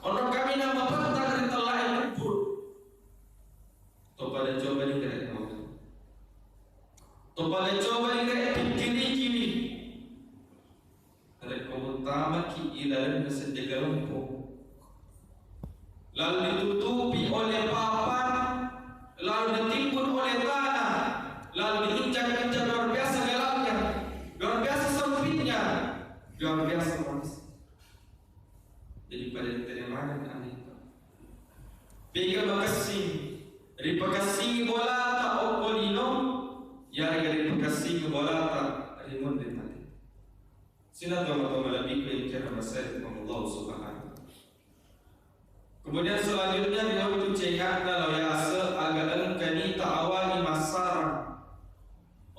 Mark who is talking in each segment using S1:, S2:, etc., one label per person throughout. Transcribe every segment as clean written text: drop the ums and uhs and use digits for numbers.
S1: Orang kami nama patah dari telah kubur. To pada coba ni kena tahu. To pada coba ni kena pikiri kini. Ada keutama ki ilaran kesedegaran po. Lalu ditutupi oleh papan, lalu ditimbun oleh tanah, lalu diinjak-injak luar biasa gelapnya, luar biasa sempitnya, luar biasa panas. Jadi pada terima dan itu. Pega makasih, ripakasih bola tak opolino, ya ripakasih bola tak rimon demati. Sina toma lebih ke cara masalah Allah Subhanahu. Kemudian selanjutnya dia itu cekak kalau ya asa agak kani ta'awani masara.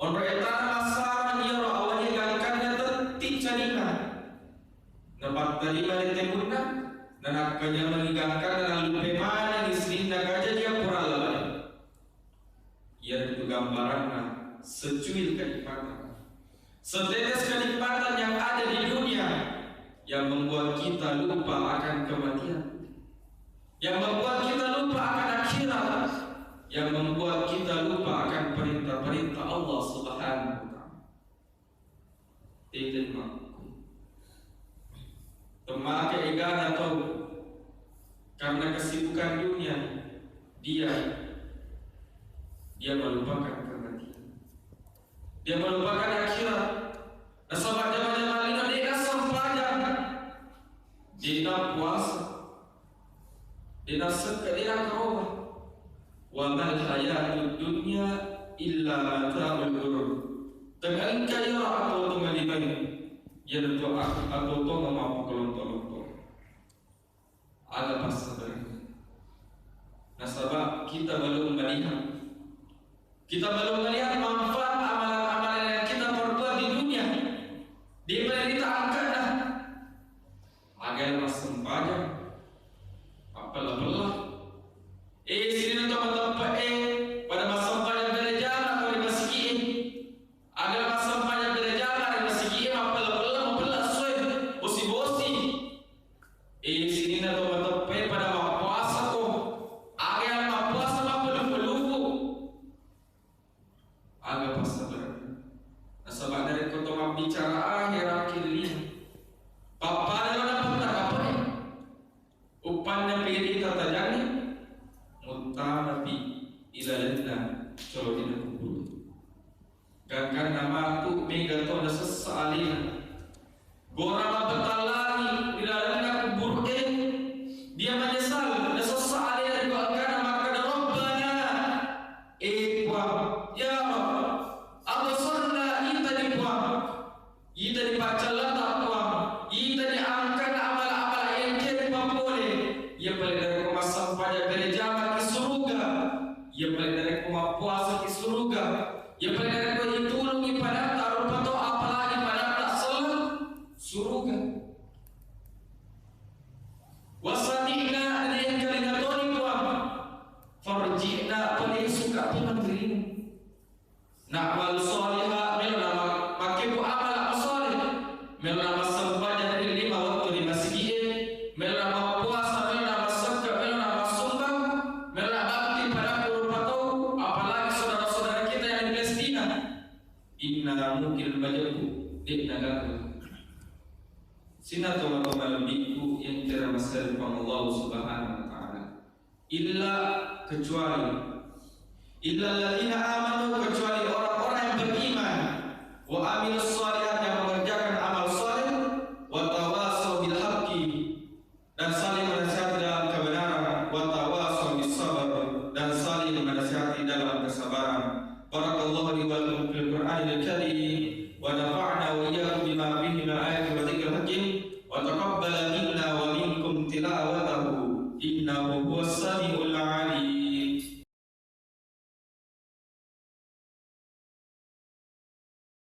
S1: On etana masara dia awalnya gangkannya tetik carina. Dapat terima di temuna dan akannya meninggalkan lalu pemana isrinda kaja dia pura lalai. Ia itu gambarannya secuil kenikmatan. Setetes kenikmatan yang ada di dunia yang membuat kita lupa akan kematian. Yang membuat kita lupa akan akhirat, yang membuat kita lupa akan perintah-perintah Allah Subhanahu wa taala. Tidak mampu. Temakai igana tahu karena kesibukan dunia dia melupakan kematian. Dia melupakan akhirat. Nasabah zaman-zaman ini dia sembahyang, dia puasa, dia sekadar kerubah. Wa mal hayatud dunya illa mata'ul ghurur. Dengan kaya atau teman-teman yang itu atau to mampu kelontor-lontor. Ada pasal. Nasabah kita belum melihat manfaat amalan-amalan yang kita perbuat di dunia. Di mana kita angkat dah agar sembahyang apalah sini tempat pada masa sembahyang gereja atau di masjid agar masa sembahyang gereja di masjid apalah soy bosi sini tempat pada puasa ko agar puasa lupa agar pasabar. Nasabah dari kota bicara akhir ini papa dalam apa upannya pilih kata jani mutanabi ilalana colina kubur. Gangkan nama aku megaton sesalina gorama betalani ilalana kubur dia menyesal sesalina gangkan maka Rabbana ya ita dibaca tak puang, ita diangkat amal-amal yang jadi boleh. Ia paling dari masa pada gereja ke surga, ia paling dari puasa ke surga, ia paling dari ditulungi pada taruh atau apalagi pada tak salat surga. Wasatina ada yang kalingatoni puang, farjina paling suka penerima. Na'mal salihah melama pakai amal melama sembahyang dari 5 waktu di masjid, melama puasa, melama zakat, melama sumbang, melama bakti pada kurbatau, apalagi saudara-saudara kita yang di Palestina. Inna mungkin bajaku di negara. Sina teman-teman biku yang termasuk Allah Subhanahu wa taala. Illa alladziina amanu kecuali orang-orang yang beriman wa amilus shalihat yang mengerjakan amal saleh wa tawassaw bil haqqi dan saling menasihati dalam kebenaran wa tawassaw bis sabr dan saling menasihati dalam kesabaran. Barakallahu li wa lakum fil Qur'anil karim wa nafa'na wa iyyakum bima fihi min ayatin wa dzikril hakim wa taqabbala minna wa minkum tilawatahu innahu huwas